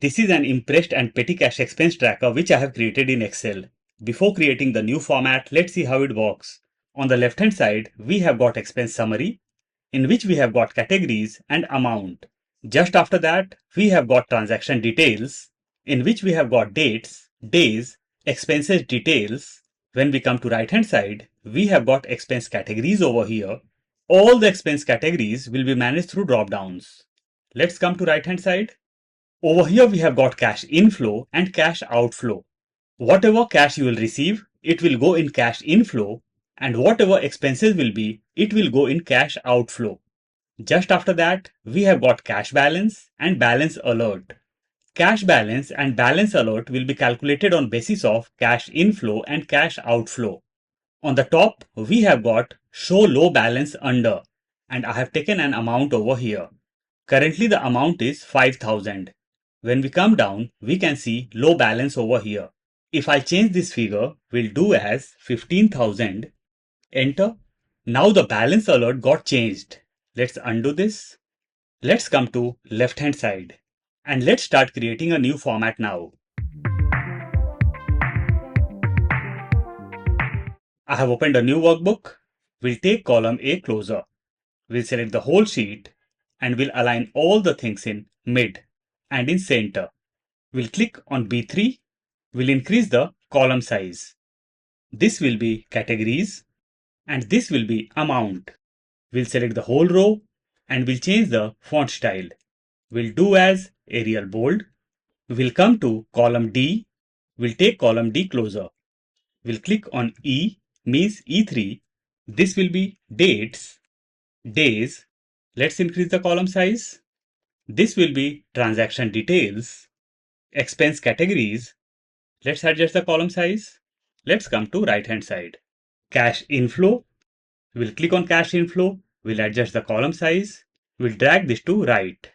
This is an Imprest and petty cash expense tracker which I have created in Excel. Before creating the new format, let's see how it works. On the left hand side, we have got expense summary, in which we have got categories and amount. Just after that, we have got transaction details, in which we have got dates, days, expenses details. When we come to right hand side, we have got expense categories over here. All the expense categories will be managed through drop downs. Let's come to right hand side. Over here we have got cash inflow and cash outflow. Whatever cash you will receive, it will go in cash inflow, and whatever expenses will be, it will go in cash outflow. Just after that, we have got cash balance and balance alert. Cash balance and balance alert will be calculated on basis of cash inflow and cash outflow. On the top, we have got show low balance under, and I have taken an amount over here. Currently the amount is 5,000. When we come down, we can see low balance over here. If I change this figure, we'll do as 15,000. Enter. Now the balance alert got changed. Let's undo this. Let's come to left hand side. And let's start creating a new format now. I have opened a new workbook. We'll take column A closer. We'll select the whole sheet and we'll align all the things in mid and in center. We'll click on B3. We'll increase the column size. This will be categories and this will be amount. We'll select the whole row and we'll change the font style. We'll do as Arial bold. We'll come to column D. We'll take column D closer. We'll click on E, means E3. This will be dates, days. Let's increase the column size. This will be transaction details, expense categories. Let's adjust the column size. Let's come to right hand side. Cash inflow. We'll click on cash inflow. We'll adjust the column size. We'll drag this to right.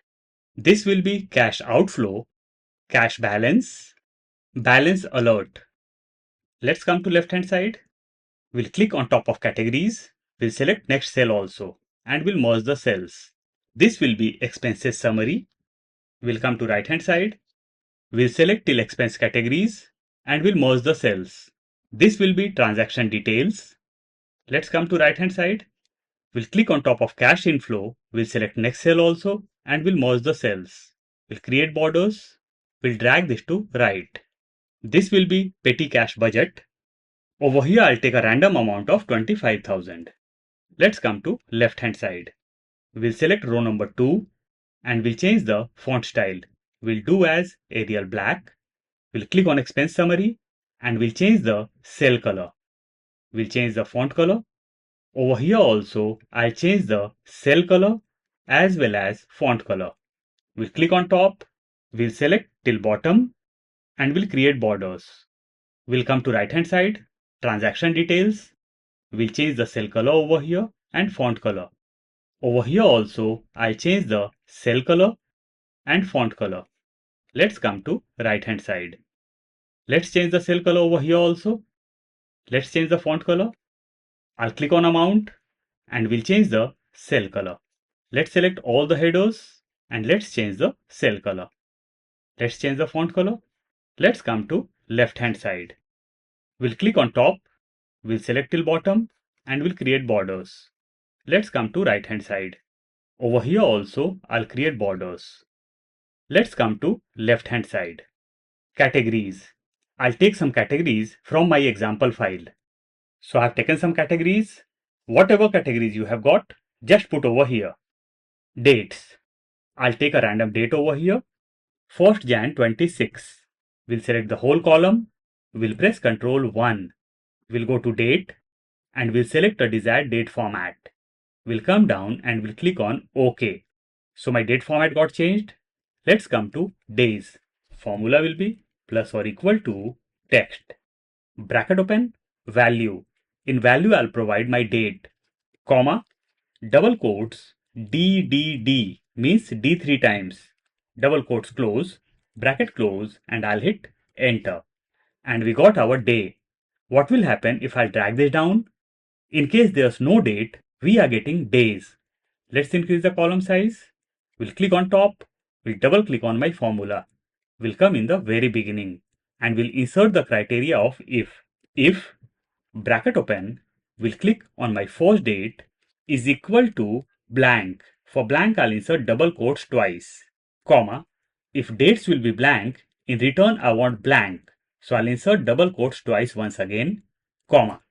This will be cash outflow, cash balance, balance alert. Let's come to left hand side. We'll click on top of categories. We'll select next cell also and we'll merge the cells. This will be expenses summary. We'll come to right hand side. We'll select till expense categories and we'll merge the cells. This will be transaction details. Let's come to right hand side. We'll click on top of cash inflow. We'll select next cell also and we'll merge the cells. We'll create borders. We'll drag this to right. This will be petty cash budget. Over here I'll take a random amount of 25,000. Let's come to left hand side. We'll select row number 2 and we'll change the font style. We'll do as Arial black. We'll click on expense summary and we'll change the cell color. We'll change the font color. Over here also I'll change the cell color as well as font color. We'll click on top. We'll select till bottom and we'll create borders. We'll come to right hand side, transaction details. We'll change the cell color over here and font color. Over here also I'll change the cell color and font color. Let's come to right hand side. Let's change the cell color over here also. Let's change the font color. I'll click on amount and we'll change the cell color. Let's select all the headers and let's change the cell color. Let's change the font color. Let's come to left hand side. We'll click on top. We'll select till bottom and we'll create borders. Let's come to right hand side. Over here also I'll create borders. Let's come to left hand side. Categories. I'll take some categories from my example file. So I've taken some categories. Whatever categories you have got, just put over here. Dates. I'll take a random date over here. 1st Jan 26. We'll select the whole column. We'll press Ctrl 1. We'll go to date and we'll select a desired date format. We'll come down and we'll click on OK. So my date format got changed. Let's come to days. Formula will be plus or equal to text. Bracket open, value. In value I'll provide my date, comma, double quotes, DDD means D 3 times. Double quotes close, bracket close, and I'll hit enter. And we got our day. What will happen if I drag this down? In case there's no date, we are getting days. Let's increase the column size. We'll click on top. We'll double click on my formula. will come in the very beginning and will insert the criteria of if. If bracket open will click on my first date is equal to blank. For blank, I'll insert double quotes twice, comma. If dates will be blank, in return I want blank. So I'll insert double quotes twice once again, comma.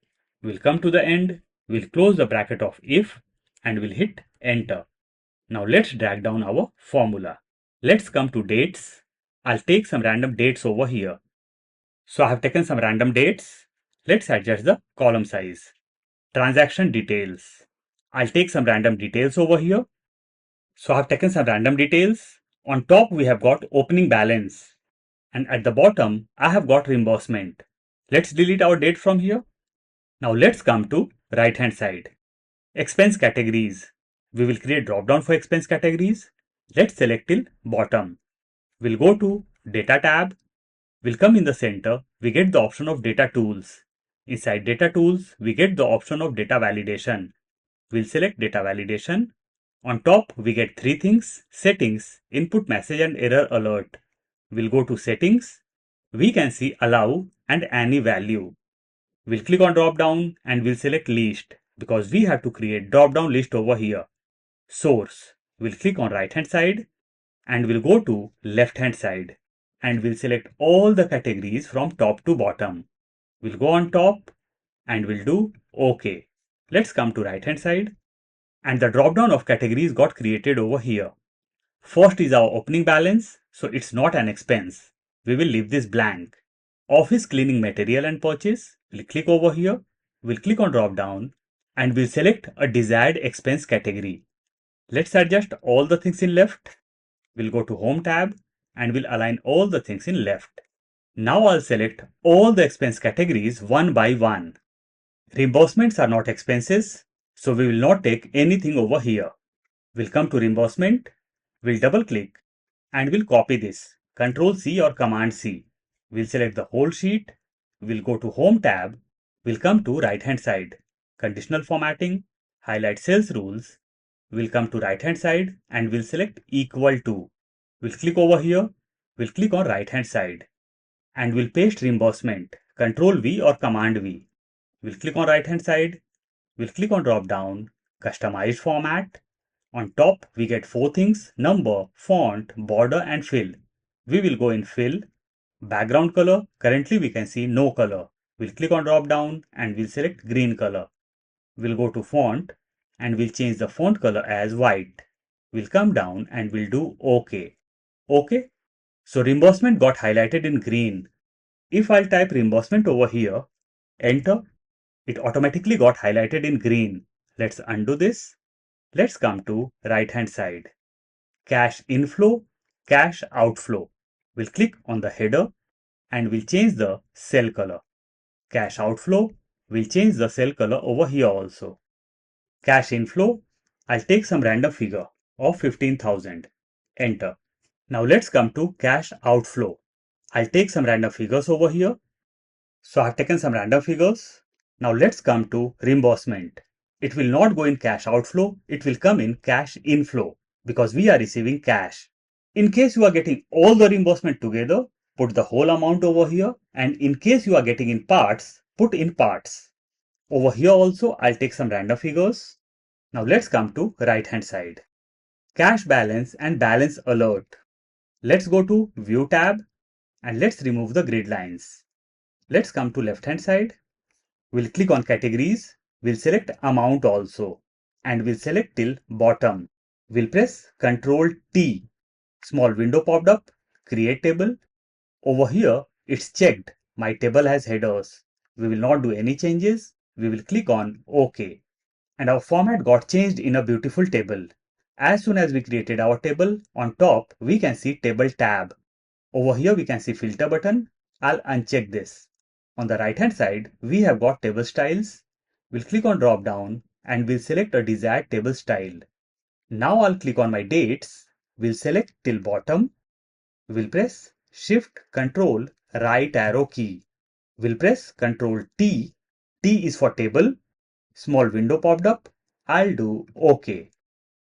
We'll come to the end, we'll close the bracket of if and we'll hit enter. Now let's drag down our formula. Let's come to dates. I'll take some random dates over here. So I have taken some random dates. Let's adjust the column size. Transaction details. I'll take some random details over here. So I've taken some random details. On top we have got opening balance. And at the bottom I have got reimbursement. Let's delete our date from here. Now let's come to right hand side. Expense categories. We will create drop down for expense categories. Let's select till bottom. We'll go to data tab. We'll come in the center. We get the option of data tools. Inside data tools, we get the option of data validation. We'll select data validation. On top, we get three things: settings, input message and error alert. We'll go to settings. We can see allow and any value. We'll click on drop down and we'll select list because we have to create drop down list over here. Source. We'll click on right hand side and we'll go to left hand side and we'll select all the categories from top to bottom. We'll go on top and we'll do OK. Let's come to right hand side and the drop down of categories got created over here. First is our opening balance, so it's not an expense. We will leave this blank. Office cleaning material and purchase. We'll click over here. We'll click on drop down and we'll select a desired expense category. Let's adjust all the things in left. We'll go to home tab and we'll align all the things in left. Now I'll select all the expense categories one by one. Reimbursements are not expenses, so we will not take anything over here. We'll come to reimbursement. We'll double click and we'll copy this. Control C or Command C. We'll select the whole sheet. We'll go to home tab. We'll come to right hand side. Conditional formatting. Highlight sales rules. We'll come to right hand side and we'll select equal to. We'll click over here. We'll click on right hand side and we'll paste reimbursement. Control V or Command V. We'll click on right hand side. We'll click on drop down. Customize format. On top, we get four things: number, font, border and fill. We will go in fill. Background color, currently we can see no color. We'll click on drop down and we'll select green color. We'll go to font and we'll change the font color as white. We'll come down and we'll do OK. OK. So reimbursement got highlighted in green. If I'll type reimbursement over here, enter, it automatically got highlighted in green. Let's undo this. Let's come to right hand side. Cash inflow, cash outflow. We'll click on the header and we'll change the cell color. Cash outflow, we'll change the cell color over here also. Cash inflow, I'll take some random figure of 15,000. Enter. Now let's come to cash outflow. I'll take some random figures over here. So I've taken some random figures. Now let's come to reimbursement. It will not go in cash outflow, it will come in cash inflow because we are receiving cash. In case you are getting all the reimbursement together, put the whole amount over here, and in case you are getting in parts, put in parts. Over here also, I'll take some random figures. Now let's come to right hand side. Cash balance and balance alert. Let's go to View tab and let's remove the grid lines. Let's come to left hand side. We'll click on categories. We'll select amount also and we'll select till bottom. We'll press Ctrl T. Small window popped up. Create table. Over here, it's checked. My table has headers. We will not do any changes. We will click on OK. And our format got changed in a beautiful table. As soon as we created our table, on top, we can see table tab. Over here, we can see filter button. I'll uncheck this. On the right hand side, we have got table styles. We'll click on drop down and we'll select a desired table style. Now I'll click on my dates. We'll select till bottom. We'll press Shift Control right arrow key. We'll press Control T. T is for table. Small window popped up. I'll do OK.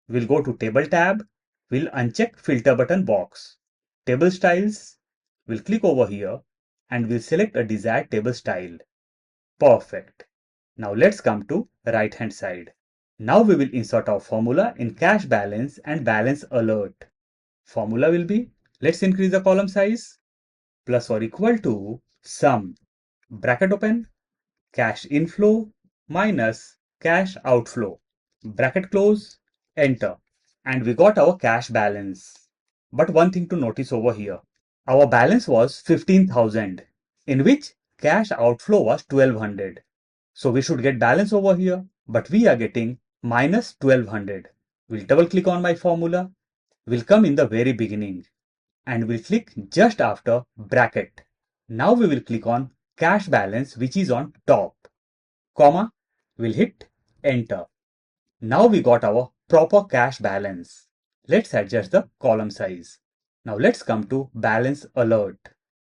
We'll go to table tab. We'll uncheck filter button box. Table styles. We'll click over here and we'll select a desired table style. Perfect. Now let's come to right hand side. Now we will insert our formula in cash balance and balance alert. Formula will be, let's increase the column size, plus or equal to sum, bracket open, cash inflow minus cash outflow, bracket close, enter. And we got our cash balance. But one thing to notice over here, our balance was 15,000, in which cash outflow was 1200. So we should get balance over here, but we are getting minus 1200. We'll double click on my formula. We'll come in the very beginning and we'll click just after bracket. Now we will click on cash balance, which is on top, comma, we'll hit enter. Now we got our proper cash balance. Let's adjust the column size. Now let's come to balance alert.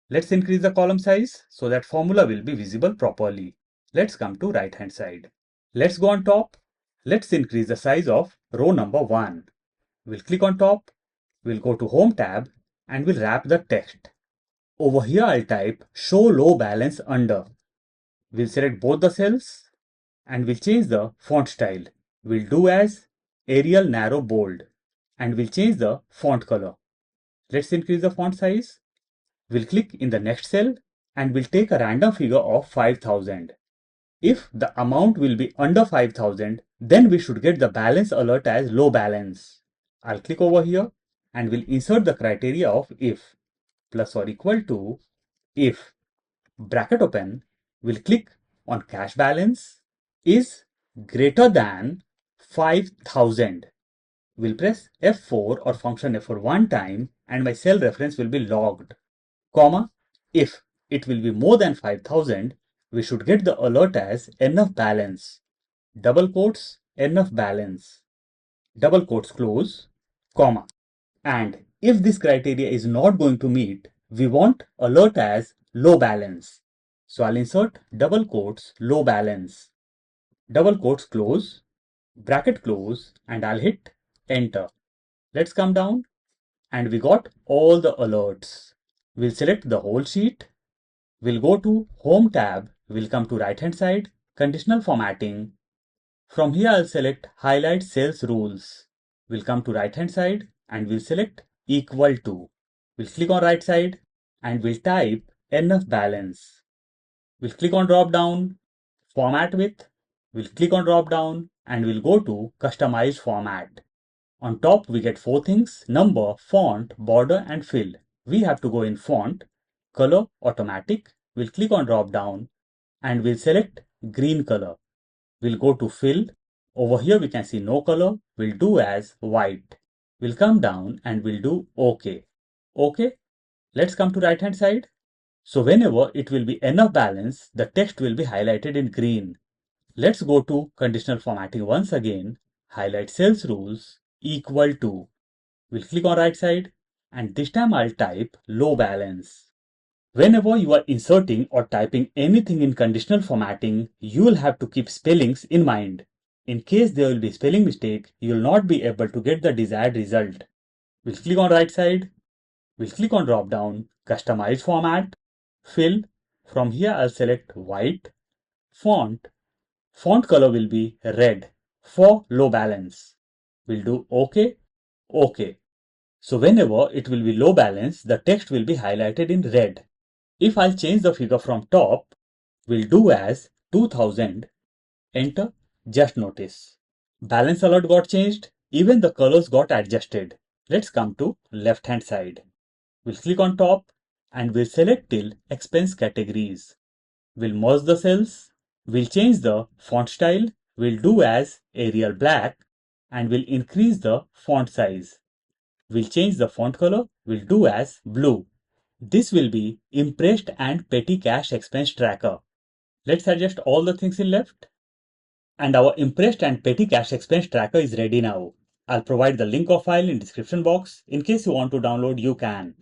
Let's increase the column size so that formula will be visible properly. Let's come to right hand side. Let's go on top. Let's increase the size of row number 1. We'll click on top. We'll go to home tab and we'll wrap the text. Over here I'll type show low balance under. We'll select both the cells and we'll change the font style. We'll do as Arial narrow bold and we'll change the font color. Let's increase the font size. We'll click in the next cell and we'll take a random figure of 5000. If the amount will be under 5000, then we should get the balance alert as low balance. I'll click over here and we'll insert the criteria of if, plus or equal to if, bracket open, we'll click on cash balance is greater than 5000. We'll press F4 or function F4 one time and my cell reference will be logged, comma, if it will be more than 5000, we should get the alert as enough balance, double quotes, enough balance, double quotes close, comma. And if this criteria is not going to meet, we want alert as low balance. So I'll insert double quotes low balance, double quotes close, bracket close, and I'll hit enter. Let's come down and we got all the alerts. We'll select the whole sheet. We'll go to home tab. We'll come to right hand side, conditional formatting. From here I'll select highlight cells rules. We'll come to right hand side and we'll select equal to. We'll click on right side and we'll type enough balance. We'll click on drop down, format with. We'll click on drop down and we'll go to customize format. On top we get 4 things: number, font, border and fill. We have to go in font, color automatic. We'll click on drop down and we'll select green color. We'll go to fill. Over here we can see no color. We'll do as white. We'll come down and we'll do OK. OK. Let's come to right hand side. So whenever it will be enough balance, the text will be highlighted in green. Let's go to conditional formatting once again. Highlight cells rules equal to. We'll click on right side and this time I'll type low balance. Whenever you are inserting or typing anything in conditional formatting, you will have to keep spellings in mind. In case there will be spelling mistake, you will not be able to get the desired result. We'll click on right side. We'll click on drop down, customize format, fill. From here I'll select white, font. Font color will be red for low balance. We'll do OK, OK. So whenever it will be low balance, the text will be highlighted in red. If I'll change the figure from top, we'll do as 2000, enter, just notice. Balance alert got changed, even the colors got adjusted. Let's come to left hand side. We'll click on top and we'll select till expense categories. We'll merge the cells, we'll change the font style, we'll do as Arial black and we'll increase the font size. We'll change the font color, we'll do as blue. This will be Imprest and Petty Cash Expense Tracker. Let's adjust all the things in left. And our Imprest and Petty Cash Expense Tracker is ready now. I'll provide the link of file in description box. In case you want to download, you can.